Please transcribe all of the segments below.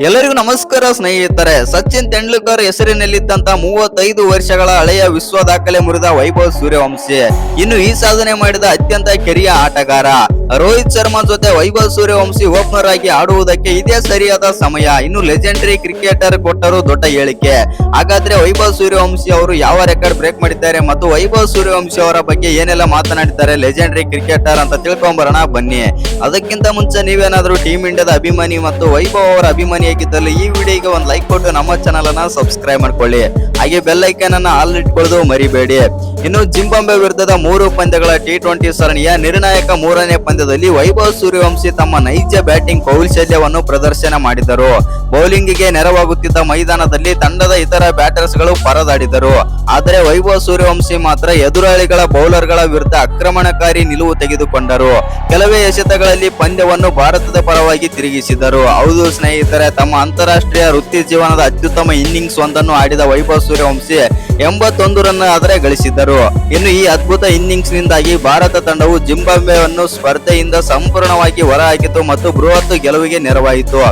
ಎಲ್ಲರಿಗೂ ನಮಸ್ಕಾರ ಸ್ನೇಹಿತರೆ. ಸಚಿನ್ ತೆಂಡೂಲ್ಕರ್ ಹೆಸರಿನಲ್ಲಿದ್ದಂತ 35 ವರ್ಷಗಳ ಹಳೆಯ ವಿಶ್ವ ದಾಖಲೆ ಮುರಿದ ವೈಭವ್ ಸೂರ್ಯವಂಶಿ ಇನ್ನು ಈ ಸಾಧನೆ ಮಾಡಿದ ಅತ್ಯಂತ ಕಿರಿಯ ಆಟಗಾರ. ರೋಹಿತ್ ಶರ್ಮಾ ಜೊತೆ ವೈಭವ್ ಸೂರ್ಯವಂಶಿ ಓಪನರ್ ಆಗಿ ಆಡುವುದಕ್ಕೆ ಇದೇ ಸರಿಯಾದ ಸಮಯ. ಇನ್ನು ಲೆಜೆಂಡರಿ ಕ್ರಿಕೆಟರ್ ಕೊಟ್ಟರು ದೊಡ್ಡ ಹೇಳಿಕೆ. ಹಾಗಾದ್ರೆ ವೈಭವ್ ಸೂರ್ಯವಂಶಿ ಅವರು ಯಾವ ರೆಕಾರ್ಡ್ ಬ್ರೇಕ್ ಮಾಡಿದ್ದಾರೆ ಮತ್ತು ವೈಭವ್ ಸೂರ್ಯವಂಶಿ ಅವರ ಬಗ್ಗೆ ಏನೆಲ್ಲ ಮಾತನಾಡಿದ್ದಾರೆ ಲೆಜೆಂಡರಿ ಕ್ರಿಕೆಟರ್ ಅಂತ ತಿಳ್ಕೊಂಬರೋಣ ಬನ್ನಿ. ಅದಕ್ಕಿಂತ ಮುಂಚೆ ನೀವೇನಾದ್ರೂ ಟೀಮ್ ಇಂಡಿಯಾದ ಅಭಿಮಾನಿ ಮತ್ತು ವೈಭವ್ ಅವರ ಅಭಿಮಾನಿ ಆಗಿದ್ದಲ್ಲಿ ಈ ವಿಡಿಯೋಗೆ ಒಂದು ಲೈಕ್ ಕೊಟ್ಟು ನಮ್ಮ ಚಾನಲ್ ಅನ್ನ ಸಬ್ಸ್ಕ್ರೈಬ್ ಮಾಡ್ಕೊಳ್ಳಿ. ಹಾಗೆ ಬೆಲ್ ಐಕಾನ್ ಅನ್ನ ಆಲ್ ಇಟ್ಕೊಳ್ಳೋದು ಮರಿಬೇಡಿ. ಇನ್ನು ಜಿಂಬಾಬ್ವೆ ವಿರುದ್ಧದ 3 ಪಂದ್ಯಗಳ T20 ಸರಣಿಯ ನಿರ್ಣಾಯಕ 3ನೇ ಪಂದ್ಯದಲ್ಲಿ ವೈಭವ್ ಸೂರ್ಯವಂಶಿ ತಮ್ಮ ನೈಜ ಬ್ಯಾಟಿಂಗ್ ಕೌಶಲ್ಯವನ್ನು ಪ್ರದರ್ಶನ ಮಾಡಿದರು. ಬೌಲಿಂಗಿಗೆ ನೆರವಾಗುತ್ತಿದ್ದ ಮೈದಾನದಲ್ಲಿ ತಂಡದ ಇತರ ಬ್ಯಾಟರ್ಸ್ ಗಳು ಪರದಾಡಿದರು. ಆದರೆ ವೈಭವ್ ಸೂರ್ಯವಂಶಿ ಮಾತ್ರ ಎದುರಾಳಿಗಳ ಬೌಲರ್ಗಳ ವಿರುದ್ಧ ಆಕ್ರಮಣಕಾರಿ ನಿಲುವು ತೆಗೆದುಕೊಂಡರು. ಕೆಲವೇ ಎಸೆತಗಳಲ್ಲಿ ಪಂದ್ಯವನ್ನು ಭಾರತದ ಪರವಾಗಿ ತಿರುಗಿಸಿದರು. ಹೌದು ಸ್ನೇಹಿತರೆ, ತಮ್ಮ ಅಂತಾರಾಷ್ಟ್ರೀಯ ವೃತ್ತಿ ಜೀವನದ ಅತ್ಯುತ್ತಮ ಇನ್ನಿಂಗ್ಸ್ ಒಂದನ್ನು ಆಡಿದ ವೈಭವ್ ಸೂರ್ಯವಂಶಿ 81 ರನ್ ಆದರೆ ಗಳಿಸಿದ್ದರು. ಇನ್ನು ಈ ಅದ್ಭುತ ಇನ್ನಿಂಗ್ಸ್ ನಿಂದಾಗಿ ಭಾರತ ತಂಡವು ಜಿಂಬಾಬ್ವೆಯನ್ನು ಸ್ಪರ್ಧೆಯಿಂದ ಸಂಪೂರ್ಣವಾಗಿ ಹೊರಹಾಕಿತು ಮತ್ತು ಬೃಹತ್ ಗೆಲುವಿಗೆ ನೆರವಾಯಿತು.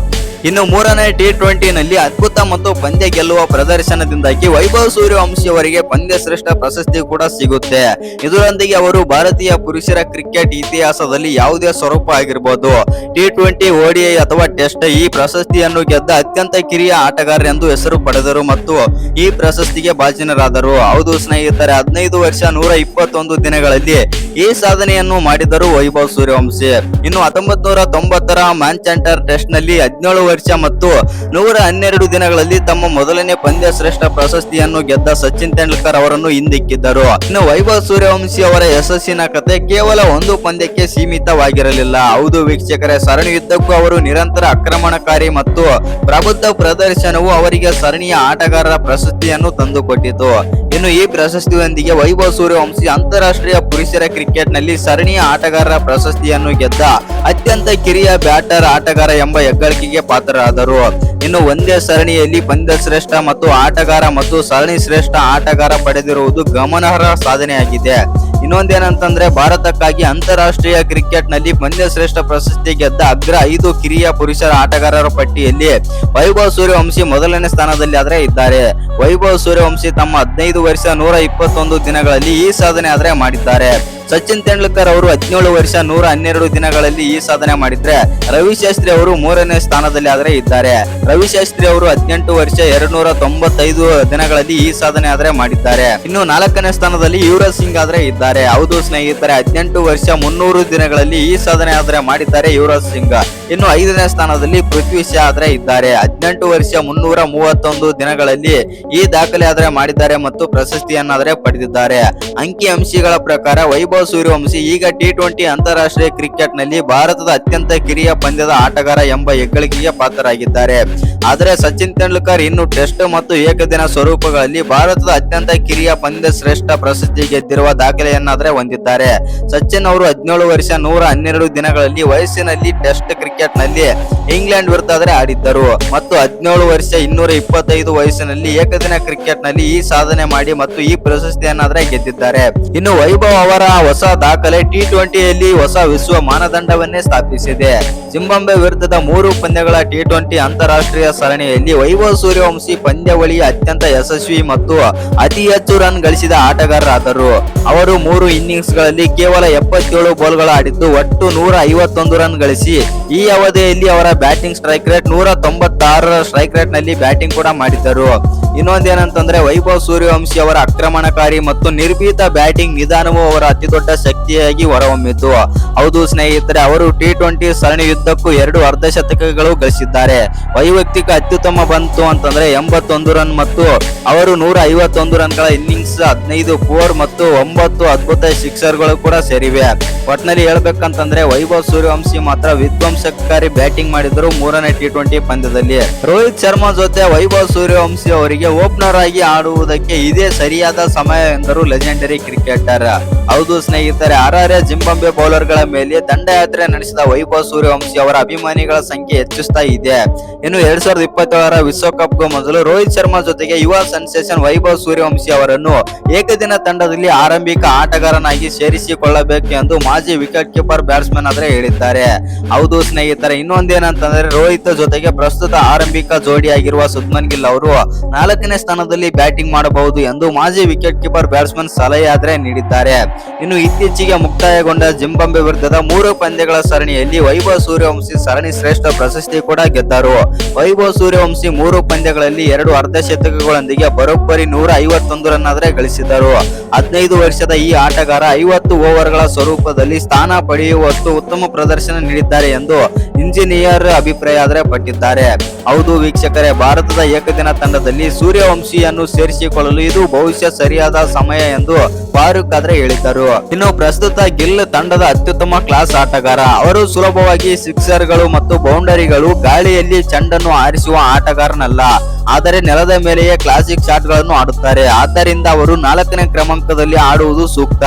ಇನ್ನು 3ನೇ T20 ನಲ್ಲಿ ಅದ್ಭುತ ಮತ್ತು ಪಂದ್ಯ ಗೆಲ್ಲುವ ಪ್ರದರ್ಶನದಿಂದಾಗಿ ವೈಭವ್ ಸೂರ್ಯವಂಶಿ ಅವರಿಗೆ ಪಂದ್ಯ ಶ್ರೇಷ್ಠ ಪ್ರಶಸ್ತಿ ಕೂಡ ಸಿಗುತ್ತೆ. ಇದರೊಂದಿಗೆ ಅವರು ಭಾರತೀಯ ಪುರುಷರ ಕ್ರಿಕೆಟ್ ಇತಿಹಾಸದಲ್ಲಿ ಯಾವುದೇ ಸ್ವರೂಪ ಆಗಿರಬಹುದು T20, ODI ಅಥವಾ ಟೆಸ್ಟ್ ಈ ಪ್ರಶಸ್ತಿಯನ್ನು ಗೆದ್ದ ಅತ್ಯಂತ ಕಿರಿಯ ಆಟಗಾರ ಎಂದು ಹೆಸರು ಪಡೆದರು ಮತ್ತು ಈ ಪ್ರಶಸ್ತಿಗೆ ಭಾಜನರಾದರು. ಹೌದು ಸ್ನೇಹಿತರೆ, 15 ವರ್ಷ 121 ದಿನಗಳಲ್ಲಿ ಈ ಸಾಧನೆಯನ್ನು ಮಾಡಿದರು ವೈಭವ್ ಸೂರ್ಯವಂಶಿ. ಇನ್ನು 1990ರ ಮ್ಯಾಂಚೆಸ್ಟರ್ ಟೆಸ್ಟ್ ನಲ್ಲಿ 17 ವರ್ಷ ಮತ್ತು 112 ದಿನಗಳಲ್ಲಿ ತಮ್ಮ ಮೊದಲನೇ ಪಂದ್ಯ ಶ್ರೇಷ್ಠ ಪ್ರಶಸ್ತಿಯನ್ನು ಗೆದ್ದ ಸಚಿನ್ ತೆಂಡೂಲ್ಕರ್ ಅವರನ್ನು ಹಿಂದಿಕ್ಕಿದ್ದರು. ಇನ್ನು ವೈಭವ್ ಸೂರ್ಯವಂಶಿ ಅವರ ಯಶಸ್ಸಿನ ಕತೆ ಕೇವಲ ಒಂದು ಪಂದ್ಯಕ್ಕೆ ಸೀಮಿತವಾಗಿರಲಿಲ್ಲ. ಹೌದು ವೀಕ್ಷಕರೇ, ಸರಣಿಯುದ್ದಕ್ಕೂ ಅವರು ನಿರಂತರ ಆಕ್ರಮಣಕಾರಿ ಮತ್ತು ಪ್ರಬುದ್ಧ ಪ್ರದರ್ಶನವು ಅವರಿಗೆ ಸರಣಿಯ ಆಟಗಾರರ ಪ್ರಶಸ್ತಿಯನ್ನು ತಂದುಕೊಟ್ಟಿತು. ಇನ್ನು ಈ ಪ್ರಶಸ್ತಿಯೊಂದಿಗೆ ವೈಭವ್ ಸೂರ್ಯವಂಶಿ ಅಂತಾರಾಷ್ಟ್ರೀಯ ಪುರುಷರ ಕ್ರಿಕೆಟ್ ನಲ್ಲಿ ಸರಣಿಯ ಆಟಗಾರರ ಪ್ರಶಸ್ತಿಯನ್ನು ಗೆದ್ದ ಅತ್ಯಂತ ಕಿರಿಯ ಬ್ಯಾಟರ್ ಆಟಗಾರ ಎಂಬ ಹೆಗ್ಗಳಿಕೆಗೆ ಪಾತ್ರರಾದರು. ಇನ್ನು ಒಂದೇ ಸರಣಿಯಲ್ಲಿ ಪಂದ್ಯ ಶ್ರೇಷ್ಠ ಮತ್ತು ಆಟಗಾರ ಮತ್ತು ಸರಣಿ ಶ್ರೇಷ್ಠ ಆಟಗಾರ ಪಡೆದಿರುವುದು ಗಮನಾರ್ಹ ಸಾಧನೆಯಾಗಿದೆ. ಇನ್ನೊಂದೇನಂತಂದ್ರೆ, ಭಾರತಕ್ಕಾಗಿ ಅಂತಾರಾಷ್ಟ್ರೀಯ ಕ್ರಿಕೆಟ್ ನಲ್ಲಿ ಪಂದ್ಯ ಶ್ರೇಷ್ಠ ಪ್ರಶಸ್ತಿ ಗೆದ್ದ ಅಗ್ರ 5 ಕಿರಿಯ ಪುರುಷರ ಆಟಗಾರರ ಪಟ್ಟಿಯಲ್ಲಿ ವೈಭವ್ ಸೂರ್ಯವಂಶಿ ಮೊದಲನೇ ಸ್ಥಾನದಲ್ಲಿ ಆದ್ರೆ ಇದ್ದಾರೆ. ವೈಭವ್ ಸೂರ್ಯವಂಶಿ ತಮ್ಮ 15 ವರ್ಷ 121 ದಿನಗಳಲ್ಲಿ ಈ ಸಾಧನೆ ಆದ್ರೆ ಮಾಡಿದ್ದಾರೆ. ಸಚಿನ್ ತೆಂಡೂಲ್ಕರ್ ಅವರು 17 ವರ್ಷ 112 ದಿನಗಳಲ್ಲಿ ಈ ಸಾಧನೆ ಮಾಡಿದ್ರೆ ರವಿಶಾಸ್ತ್ರಿ ಅವರು 3ನೇ ಸ್ಥಾನದಲ್ಲಿ ಆದ್ರೆ ಇದ್ದಾರೆ. ರವಿಶಾಸ್ತ್ರಿ ಅವರು 18 ವರ್ಷ 295 ದಿನಗಳಲ್ಲಿ ಈ ಸಾಧನೆ ಆದ್ರೆ ಮಾಡಿದ್ದಾರೆ. ಇನ್ನು 4ನೇ ಸ್ಥಾನದಲ್ಲಿ ಯುವರಾಜ್ ಸಿಂಗ್ ಆದ್ರೆ ಇದ್ದಾರೆ. ಹೌದು ಸ್ನೇಹಿತರೆ, 18 ವರ್ಷ 300 ದಿನಗಳಲ್ಲಿ ಈ ಸಾಧನೆ ಆದ್ರೆ ಮಾಡಿದ್ದಾರೆ ಯುವರಾಜ್ ಸಿಂಗ್. ಇನ್ನು 5ನೇ ಸ್ಥಾನದಲ್ಲಿ ಪೃಥ್ವಿ ಶಾ ಆದ್ರೆ ಇದ್ದಾರೆ. 18 ವರ್ಷ 331 ದಿನಗಳಲ್ಲಿ ಈ ದಾಖಲೆ ಆದ್ರೆ ಮಾಡಿದ್ದಾರೆ ಮತ್ತು ಪ್ರಶಸ್ತಿಯನ್ನಾದ್ರೆ ಪಡೆದಿದ್ದಾರೆ. ಅಂಕಿ ಅಂಶಗಳ ಪ್ರಕಾರ ವೈಭವ್ ಸೂರ್ಯವಂಶಿ ಈಗ T20 ಅಂತಾರಾಷ್ಟ್ರೀಯ ಕ್ರಿಕೆಟ್ ನಲ್ಲಿ ಭಾರತದ ಅತ್ಯಂತ ಕಿರಿಯ ಪಂದ್ಯದ ಆಟಗಾರ ಎಂಬ ಹೆಗ್ಗಳಿಕೆಗೆ ಪಾತ್ರರಾಗಿದ್ದಾರೆ. ಆದರೆ ಸಚಿನ್ ತೆಂಡೂಲ್ಕರ್ ಇನ್ನು ಟೆಸ್ಟ್ ಮತ್ತು ಏಕದಿನ ಸ್ವರೂಪಗಳಲ್ಲಿ ಭಾರತದ ಅತ್ಯಂತ ಕಿರಿಯ ಪಂದ್ಯ ಶ್ರೇಷ್ಠ ಪ್ರಶಸ್ತಿ ಗೆದ್ದಿರುವ ದಾಖಲೆಯನ್ನಾದ್ರೆ ಹೊಂದಿದ್ದಾರೆ. ಸಚಿನ್ ಅವರು 17 ವರ್ಷ 112 ದಿನಗಳಲ್ಲಿ ವಯಸ್ಸಿನಲ್ಲಿ ಟೆಸ್ಟ್ ಕ್ರಿಕೆಟ್ ನಲ್ಲಿ ಇಂಗ್ಲೆಂಡ್ ವಿರುದ್ಧ ಆಡಿದ್ದರು ಮತ್ತು 17 ವರ್ಷ 225 ವಯಸ್ಸಿನಲ್ಲಿ ಏಕದಿನ ಕ್ರಿಕೆಟ್ ನಲ್ಲಿ ಈ ಸಾಧನೆ ಮಾಡಿ ಮತ್ತು ಈ ಪ್ರಶಸ್ತಿಯನ್ನಾದ್ರೆ ಗೆದ್ದಿದ್ದಾರೆ. ಇನ್ನು ವೈಭವ್ ಅವರ ಹೊಸ ದಾಖಲೆ T20ಯಲ್ಲಿ ಹೊಸ ವಿಶ್ವ ಮಾನದಂಡವನ್ನೇ ಸ್ಥಾಪಿಸಿದೆ. ಜಿಂಬಾಬ್ವೆ ವಿರುದ್ಧದ 3 ಪಂದ್ಯಗಳ T20 ಅಂತಾರಾಷ್ಟ್ರೀಯ ಸರಣಿಯಲ್ಲಿ ವೈಭವ್ ಸೂರ್ಯವಂಶಿ ಪಂದ್ಯಾವಳಿಯ ಅತ್ಯಂತ ಯಶಸ್ವಿ ಮತ್ತು ಅತಿ ಹೆಚ್ಚು ರನ್ ಗಳಿಸಿದ ಆಟಗಾರರಾದರು. ಅವರು 3 ಇನ್ನಿಂಗ್ಸ್ ಗಳಲ್ಲಿ ಕೇವಲ 77 ಬಾಲ್ಗಳು ಆಡಿದ್ದು ಒಟ್ಟು 151 ರನ್ ಗಳಿಸಿ ಈ ಅವಧಿಯಲ್ಲಿ ಅವರ batting strike rate 196 strike rate ನಲ್ಲಿ ಬ್ಯಾಟಿಂಗ್ ಕೂಡ ಮಾಡಿದ್ದರು. ಇನ್ನೊಂದೇನಂತಂದ್ರೆ, ವೈಭವ್ ಸೂರ್ಯವಂಶಿ ಅವರ ಆಕ್ರಮಣಕಾರಿ ಮತ್ತು ನಿರ್ಭೀತ ಬ್ಯಾಟಿಂಗ್ ನಿಧಾನವು ಅವರ ಅತಿದೊಡ್ಡ ಶಕ್ತಿಯಾಗಿ ಹೊರಹೊಮ್ಮಿತು. ಹೌದು ಸ್ನೇಹಿತರೆ, ಅವರು T20 ಸರಣಿಯುದ್ದಕ್ಕೂ 2 ಅರ್ಧಶತಕಗಳು ಗಳಿಸಿದ್ದಾರೆ. ವೈಯಕ್ತಿಕ ಅತ್ಯುತ್ತಮ ಬಂತು ಅಂತಂದ್ರೆ 81 ರನ್ ಮತ್ತು ಅವರು 151 ರನ್ಗಳ ಇನ್ನಿಂಗ್ಸ್, 15 4 ಮತ್ತು 9 ಅದ್ಭುತ ಸಿಕ್ಸರ್ಗಳು ಕೂಡ ಸೇರಿವೆ. ಒಟ್ನಲ್ಲಿ ಹೇಳ್ಬೇಕಂತಂದ್ರೆ ವೈಭವ್ ಸೂರ್ಯವಂಶಿ ಮಾತ್ರ ವಿಧ್ವಂಸಕಾರಿ ಬ್ಯಾಟಿಂಗ್ ಮಾಡಿದ್ರು 3ನೇ T20 ಪಂದ್ಯದಲ್ಲಿ. ರೋಹಿತ್ ಶರ್ಮಾ ಜೊತೆ ವೈಭವ್ ಸೂರ್ಯವಂಶಿ ಅವರಿಗೆ ಓಪನರ್ ಆಗಿ ಆಡುವುದಕ್ಕೆ ಇದೇ ಸರಿಯಾದ ಸಮಯ ಎಂದರು ಲೆಜೆಂಡರಿ ಕ್ರಿಕೆಟರ್. ಹೌದು ಸ್ನೇಹಿತರೆ, ಆರಾರ್ಯ ಜಿಂಬಾಬ್ವೆ ಬೌಲರ್ಗಳ ಮೇಲೆ ದಂಡಯಾತ್ರೆ ನಡೆಸಿದ ವೈಭವ್ ಸೂರ್ಯವಂಶಿ ಅವರ ಅಭಿಮಾನಿಗಳ ಸಂಖ್ಯೆ ಹೆಚ್ಚಿಸ್ತಾ ಇದೆ. ಇನ್ನು 2027ರ ವಿಶ್ವಕಪ್ಗೂ ಮೊದಲು ರೋಹಿತ್ ಶರ್ಮಾ ಜೊತೆಗೆ ಯುವ ಸೆನ್ಸೇಷನ್ ವೈಭವ್ ಸೂರ್ಯವಂಶಿ ಅವರನ್ನು ಏಕದಿನ ತಂಡದಲ್ಲಿ ಆರಂಭಿಕ ಆಟಗಾರನಾಗಿ ಸೇರಿಸಿಕೊಳ್ಳಬೇಕು ಎಂದು ಮಾಜಿ ವಿಕೆಟ್ ಕೀಪರ್ ಬ್ಯಾಟ್ಸ್ಮನ್ ಆದ್ರೆ ಹೇಳಿದ್ದಾರೆ. ಹೌದು ಸ್ನೇಹಿತರೆ, ಇನ್ನೊಂದೇನಂತಂದ್ರೆ ರೋಹಿತ್ ಜೊತೆಗೆ ಪ್ರಸ್ತುತ ಆರಂಭಿಕ ಜೋಡಿಯಾಗಿರುವ ಶುಭ್ಮನ್ ಗಿಲ್ ಅವರು 4ನೇ ಸ್ಥಾನದಲ್ಲಿ ಬ್ಯಾಟಿಂಗ್ ಮಾಡಬಹುದು ಎಂದು ಮಾಜಿ ವಿಕೆಟ್ ಕೀಪರ್ ಬ್ಯಾಟ್ಸ್ಮನ್ ಸಲಹೆ ಆದ್ರೆ ನೀಡಿದ್ದಾರೆ. ಇನ್ನು ಇತ್ತೀಚೆಗೆ ಮುಕ್ತಾಯಗೊಂಡ ಜಿಂಬಾಬ್ವೆ ವಿರುದ್ಧದ 3 ಪಂದ್ಯಗಳ ಸರಣಿಯಲ್ಲಿ ವೈಭವ್ ಸೂರ್ಯವಂಶಿ ಸರಣಿ ಶ್ರೇಷ್ಠ ಪ್ರಶಸ್ತಿ ಕೂಡ ಗೆದ್ದರು. ವೈಭವ್ ಸೂರ್ಯವಂಶಿ 3 ಪಂದ್ಯಗಳಲ್ಲಿ 2 ಅರ್ಧಶತಕಗಳೊಂದಿಗೆ ಬರೋಬ್ಬರಿ 151 ರನ್ ಆದ್ರೆ ಗಳಿಸಿದರು. 15 ವರ್ಷದ ಈ ಆಟಗಾರ 50 ಓವರ್ಗಳ ಸ್ವರೂಪದಲ್ಲಿ ಸ್ಥಾನ ಪಡೆಯುವಷ್ಟು ಉತ್ತಮ ಪ್ರದರ್ಶನ ನೀಡಿದ್ದಾರೆ ಎಂದು ಇಂಜಿನಿಯರ್ ಅಭಿಪ್ರಾಯ ಆದ್ರೆ ಪಟ್ಟಿದ್ದಾರೆ. ಹೌದು ವೀಕ್ಷಕರೇ, ಭಾರತದ ಏಕದಿನ ತಂಡದಲ್ಲಿ ಸೂರ್ಯವಂಶಿಯನ್ನು ಸೇರಿಸಿಕೊಳ್ಳಲು ಇದು ಬಹುಶಃ ಸರಿಯಾದ ಸಮಯ ಎಂದು ಫಾರೂಕ್ ಆದ್ರೆ ಹೇಳಿದ್ದರು. ಇನ್ನು ಪ್ರಸ್ತುತ ಗಿಲ್ ತಂಡದ ಅತ್ಯುತ್ತಮ ಕ್ಲಾಸ್ ಆಟಗಾರ. ಅವರು ಸುಲಭವಾಗಿ ಸಿಕ್ಸರ್ಗಳು ಮತ್ತು ಬೌಂಡರಿಗಳು, ಗಾಳಿಯಲ್ಲಿ ಚೆಂಡನ್ನು ಹಾರಿಸುವ ಆಟಗಾರನಲ್ಲ, ಆದರೆ ನೆಲದ ಮೇಲೆಯೇ ಕ್ಲಾಸಿಕ್ ಶಾಟ್ಗಳನ್ನು ಆಡುತ್ತಾರೆ. ಆದ್ದರಿಂದ ಅವರು 4ನೇ ಕ್ರಮಾಂಕದಲ್ಲಿ ಆಡುವುದು ಸೂಕ್ತ.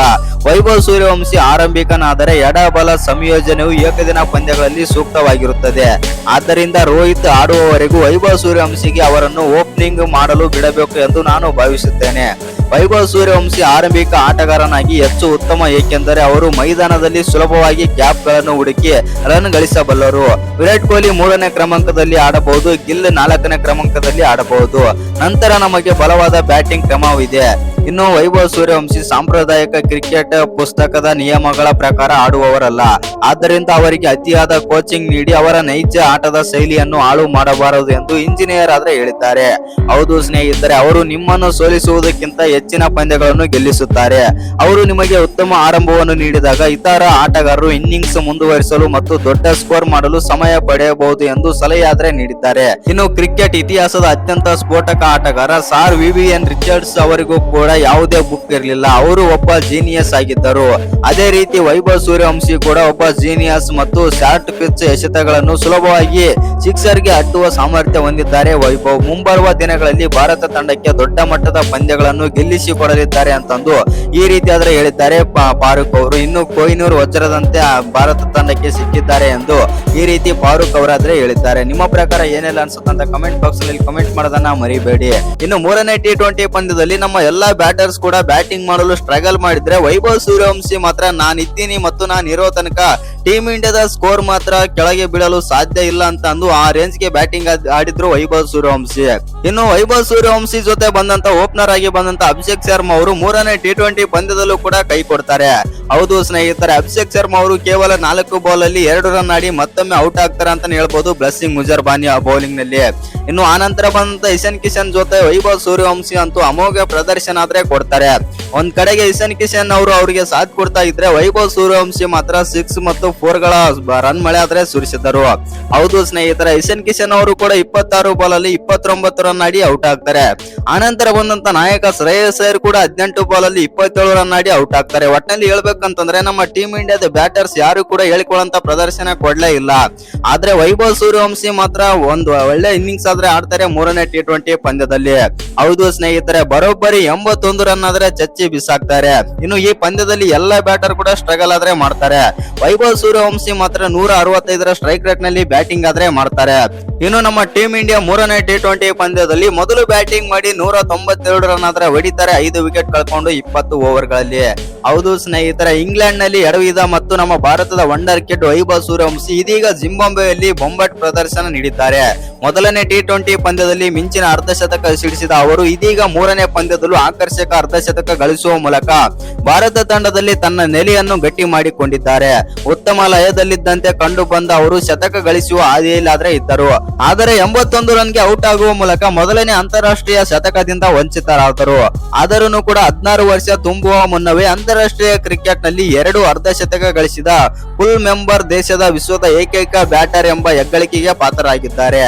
ವೈಭವ್ ಸೂರ್ಯವಂಶಿ ಆರಂಭಿಕನಾದರೆ ಎಡಬಲ ಸಂಯೋಜನೆಯು ಏಕದಿನ ಪಂದ್ಯಗಳಲ್ಲಿ ಸೂಕ್ತವಾಗಿರುತ್ತದೆ. ಆದ್ದರಿಂದ ರೋಹಿತ್ ಆಡುವವರೆಗೂ ವೈಭವ್ ಸೂರ್ಯವಂಶಿಗೆ ಅವರನ್ನು ಓಪನಿಂಗ್ ಮಾಡಲು ಬಿಡಬೇಕು ಎಂದು ನಾನು ಭಾವಿಸುತ್ತೇನೆ. ವೈಭವ್ ಸೂರ್ಯವಂಶಿ ಆರಂಭಿಕ ಆಟಗಾರನಾಗಿ ಹೆಚ್ಚು ಉತ್ತಮ, ಏಕೆಂದರೆ ಅವರು ಮೈದಾನದಲ್ಲಿ ಸುಲಭವಾಗಿ ಗ್ಯಾಪ್ಗಳನ್ನು ಹುಡುಕಿ ರನ್ ಗಳಿಸಬಲ್ಲರು. ವಿರಾಟ್ ಕೊಹ್ಲಿ 3ನೇ ಕ್ರಮಾಂಕದಲ್ಲಿ ಆಡಬಹುದು, ಗಿಲ್ 4ನೇ ಕ್ರಮಾಂಕದಲ್ಲಿ ಆಡಬಹುದು. ನಂತರ ನಮಗೆ ಬಲವಾದ ಬ್ಯಾಟಿಂಗ್ ಕ್ರಮವಿದೆ. ಇನ್ನು ವೈಭವ್ ಸೂರ್ಯವಂಶಿ ಸಾಂಪ್ರದಾಯಿಕ ಕ್ರಿಕೆಟ್ ಪುಸ್ತಕದ ನಿಯಮಗಳ ಪ್ರಕಾರ ಆಡುವವರಲ್ಲ. ಆದ್ದರಿಂದ ಅವರಿಗೆ ಅತಿಯಾದ ಕೋಚಿಂಗ್ ನೀಡಿ ಅವರ ನೈಜ ಆಟದ ಶೈಲಿಯನ್ನು ಹಾಳು ಮಾಡಬಾರದು ಎಂದು ಇಂಜಿನಿಯರ್ ಆದ್ರೆ ಹೇಳಿದ್ದಾರೆ. ಹೌದು ಸ್ನೇಹಿತರೆ, ಅವರು ನಿಮ್ಮನ್ನು ಸೋಲಿಸುವುದಕ್ಕಿಂತ ಹೆಚ್ಚಿನ ಪಂದ್ಯಗಳನ್ನು ಗೆಲ್ಲಿಸುತ್ತಾರೆ. ಅವರು ನಿಮಗೆ ಉತ್ತಮ ಆರಂಭವನ್ನು ನೀಡಿದಾಗ ಇತರ ಆಟಗಾರರು ಇನ್ನಿಂಗ್ಸ್ ಮುಂದುವರಿಸಲು ಮತ್ತು ದೊಡ್ಡ ಸ್ಕೋರ್ ಮಾಡಲು ಸಮಯ ಪಡೆಯಬಹುದು ಎಂದು ಸಲಹೆ ಆದ್ರೆ ನೀಡಿದ್ದಾರೆ. ಇನ್ನು ಕ್ರಿಕೆಟ್ ಇತಿಹಾಸದ ಅತ್ಯಂತ ಸ್ಫೋಟಕ ಆಟಗಾರ ಸರ್ ವಿವಿಯನ್ ರಿಚರ್ಡ್ಸ್ ಅವರಿಗೂ ಕೂಡ ಯಾವುದೇ ಬುಕ್ ಇರಲಿಲ್ಲ. ಅವರು ಒಬ್ಬ ಜೀನಿಯಸ್ ಆಗಿದ್ದರು. ಅದೇ ರೀತಿ ವೈಭವ್ ಸೂರ್ಯವಂಶಿ ಕೂಡ ಒಬ್ಬ ಜೀನಿಯಸ್ ಮತ್ತು ಶಾರ್ಟ್ ಪಿಚ್ ಎಸೆತಗಳನ್ನು ಸುಲಭವಾಗಿ ಸಿಕ್ಸರ್ಗೆ ಅಟ್ಟುವ ಸಾಮರ್ಥ್ಯ ಹೊಂದಿದ್ದಾರೆ. ವೈಭವ್ ಮುಂಬರುವ ದಿನಗಳಲ್ಲಿ ಭಾರತ ತಂಡಕ್ಕೆ ದೊಡ್ಡ ಮಟ್ಟದ ಪಂದ್ಯಗಳನ್ನು ಗೆಲ್ಲಿಸಿಕೊಡಲಿದ್ದಾರೆ ಅಂತಂದು ಈ ರೀತಿ ಆದ್ರೆ ಹೇಳಿದ್ದಾರೆ ಫಾರೂಕ್ ಅವರು. ಇನ್ನು ಕೊಹ್ನೂರ್ ವಜ್ರದಂತೆ ಭಾರತ ತಂಡಕ್ಕೆ ಸಿಕ್ಕಿದ್ದಾರೆ ಎಂದು ಈ ರೀತಿ ಫಾರೂಕ್ ಅವರಾದ್ರೆ ಹೇಳಿದ್ದಾರೆ. ನಿಮ್ಮ ಪ್ರಕಾರ ಏನೆಲ್ಲ ಅನ್ಸುತ್ತಂತ ಕಮೆಂಟ್ ಬಾಕ್ಸ್ ನಲ್ಲಿ ಕಮೆಂಟ್ ಮಾಡೋದನ್ನ ಮರಿಬೇಡಿ. ಇನ್ನು 3ನೇ T20 ಪಂದ್ಯದಲ್ಲಿ ನಮ್ಮ ಎಲ್ಲಾ ಬ್ಯಾಟರ್ಸ್ ಕೂಡ ಬ್ಯಾಟಿಂಗ್ ಮಾಡಲು ಸ್ಟ್ರಗಲ್ ಮಾಡಿದ್ರೆ ವೈಭವ್ ಸೂರ್ಯವಂಶಿ ಮಾತ್ರ ನಾನಿದ್ದೀನಿ ಮತ್ತು ನಾನು ಇರೋ ತನಕ ಟೀಮ್ ಇಂಡಿಯಾದ ಸ್ಕೋರ್ ಮಾತ್ರ ಕೆಳಗೆ ಬೀಳಲು ಸಾಧ್ಯ ಇಲ್ಲ ಅಂತ ಅಂದು ಆ ರೇಂಜ್ ಗೆ ಬ್ಯಾಟಿಂಗ್ ಆಡಿದ್ರು ವೈಭವ್ ಸೂರ್ಯವಂಶಿ. ಇನ್ನು ವೈಭವ್ ಸೂರ್ಯವಂಶಿ ಜೊತೆ ಬಂದಂತ ಓಪನರ್ ಆಗಿ ಬಂದಂತ ಅಭಿಷೇಕ್ ಶರ್ಮಾ ಅವರು 3ನೇ T20 ಪಂದ್ಯದಲ್ಲೂ ಕೂಡ ಕೈ ಕೊಡ್ತಾರೆ. ಹೌದು ಸ್ನೇಹಿತರೆ, ಅಭಿಷೇಕ್ ಶರ್ಮಾ ಅವರು ಕೇವಲ 4 ಬಾಲ್ ಅಲ್ಲಿ 2 ರನ್ ಆಡಿ ಮತ್ತೊಮ್ಮೆ ಔಟ್ ಆಗ್ತಾರೆ ಅಂತ ಹೇಳ್ಬೋದು ಬ್ಲೆಸ್ಸಿಂಗ್ ಮುಜರ್ಬಾನಿ ಬೌಲಿಂಗ್ ನಲ್ಲಿ. ಇನ್ನು ಆನಂತರ ಬಂದಂತ ಇಶಾನ್ ಕಿಶನ್ ಜೊತೆ ವೈಭವ್ ಸೂರ್ಯವಂಶಿ ಅಂತೂ ಅಮೋಘ ಪ್ರದರ್ಶನ ಆದ್ರೆ ಕೊಡ್ತಾರೆ. ಒಂದ್ ಕಡೆಗೆ ಇಶಾನ್ ಕಿಶನ್ ಅವರು ಅವರಿಗೆ ಸಾಥ್ ಕೊಡ್ತಾ ಇದ್ರೆ ವೈಭವ್ ಸೂರ್ಯವಂಶಿ ಮಾತ್ರ 6 ಮತ್ತು 4 ಗಳ ರನ್ ಮಳೆ ಆದ್ರೆ ಸುರಿಸಿದರು. ಹೌದು ಸ್ನೇಹಿತರೆ, ಇಶಾನ್ ಕಿಶನ್ ಅವರು ಕೂಡ 26 ಬಾಲ್ ಅಲ್ಲಿ 29 ರನ್ ಆಡಿ ಔಟ್ ಆಗ್ತಾರೆ. ಆನಂತರ ಬಂದಂತ ನಾಯಕ ಶ್ರೇಯಸ್ ಅಯ್ಯರ್ ಕೂಡ 18 ಬಾಲ್ ಅಲ್ಲಿ 27 ರನ್ ಆಡಿ ಔಟ್ ಆಗ್ತಾರೆ. ಒಟ್ಟಿನಲ್ಲಿ ಹೇಳ್ಬೇಕಂತಂದ್ರೆ ನಮ್ಮ ಟೀಮ್ ಇಂಡಿಯಾದ ಬ್ಯಾಟರ್ಸ್ ಯಾರು ಕೂಡ ಹೇಳಿಕೊಳ್ಳಂತ ಪ್ರದರ್ಶನ ಕೊಡ್ಲೇ ಇಲ್ಲ. ಆದ್ರೆ ವೈಭವ್ ಸೂರ್ಯವಂಶಿ ಮಾತ್ರ ಒಂದು ಒಳ್ಳೆ ಇನ್ನಿಂಗ್ಸ್ ಆದ್ರೆ ಆಡ್ತಾರೆ 3ನೇ T20 ಪಂದ್ಯದಲ್ಲಿ. ಹೌದು ಸ್ನೇಹಿತರೆ, ಬರೋಬ್ಬರಿ 81 ರನ್ ಆದ್ರೆ ಚಚ್ಚಿ ಬಿಸಾಕ್ತಾರೆ. ಇನ್ನು ಈ ಪಂದ್ಯದಲ್ಲಿ ಎಲ್ಲಾ ಬ್ಯಾಟರ್ ಕೂಡ ಸ್ಟ್ರಗಲ್ ಆದ್ರೆ ಮಾಡ್ತಾರೆ. ವೈಭವ್ ಸೂರ್ಯವಂಶಿ ಮಾತ್ರ 165ರ ಸ್ಟ್ರೈಕ್ ರೇಟ್ ನಲ್ಲಿ ಬ್ಯಾಟಿಂಗ್ ಆದ್ರೆ ಮಾಡ್ತಾರೆ. ಇನ್ನು ನಮ್ಮ ಟೀಮ್ ಇಂಡಿಯಾ 3ನೇ T20 ಪಂದ್ಯದಲ್ಲಿ ಮೊದಲು ಬ್ಯಾಟಿಂಗ್ ಮಾಡಿ 192 ರನ್ ಆದ್ರೆ ಹೊಡಿತಾರೆ, 5 ವಿಕೆಟ್ ಕಳ್ಕೊಂಡು 20 ಓವರ್ಗಳಲ್ಲಿ. ಹೌದು ಸ್ನೇಹಿತರೆ, ಇಂಗ್ಲೆಂಡ್ ನಲ್ಲಿ ಎಡವಿದ ಮತ್ತು ನಮ್ಮ ಭಾರತದ ವಂಡರ್ ಕಿಡ್ ವೈಭವ್ ಸೂರ್ಯವಂಶಿ ಇದೀಗ ಜಿಂಬಾಬ್ವೆಯಲ್ಲಿ ಬೊಂಬಾಟ್ ಪ್ರದರ್ಶನ ನೀಡಿದ್ದಾರೆ. ಮೊದಲನೇ T20 ಪಂದ್ಯದಲ್ಲಿ ಮಿಂಚಿನ ಅರ್ಧಶತಕ ಸಿಡಿಸಿದ ಅವರು ಇದೀಗ 3ನೇ ಪಂದ್ಯದಲ್ಲೂ ಆಕರ್ಷಕ ಅರ್ಧಶತಕ ಗಳಿಸುವ ಮೂಲಕ ಭಾರತ ತಂಡದಲ್ಲಿ ತನ್ನ ನೆಲೆಯನ್ನು ಗಟ್ಟಿ ಮಾಡಿಕೊಂಡಿದ್ದಾರೆ. ಉತ್ತಮ ಲಯದಲ್ಲಿದ್ದಂತೆ ಕಂಡು ಬಂದ ಅವರು ಶತಕ ಗಳಿಸುವ ಹಾದಿಯಲ್ಲಾದ್ರೆ ಇದ್ದರು. ಆದರೆ 81 ರನ್ಗೆ ಔಟ್ ಆಗುವ ಮೂಲಕ ಮೊದಲನೇ ಅಂತಾರಾಷ್ಟ್ರೀಯ ಶತಕದಿಂದ ವಂಚಿತರಾದರು. ಆದರೂ ಕೂಡ 16 ವರ್ಷ ತುಂಬುವ ಮುನ್ನವೇ ಅಂತಾರಾಷ್ಟ್ರೀಯ ಕ್ರಿಕೆಟ್ ನಲ್ಲಿ 2 ಅರ್ಧಶತಕ ಗಳಿಸಿದ ಫುಲ್ ಮೆಂಬರ್ ದೇಶದ ವಿಶ್ವದ ಏಕೈಕ ಬ್ಯಾಟರ್ ಎಂಬ ಹೆಗ್ಗಳಿಕೆಗೆ ಪಾತ್ರರಾಗಿದ್ದಾರೆ.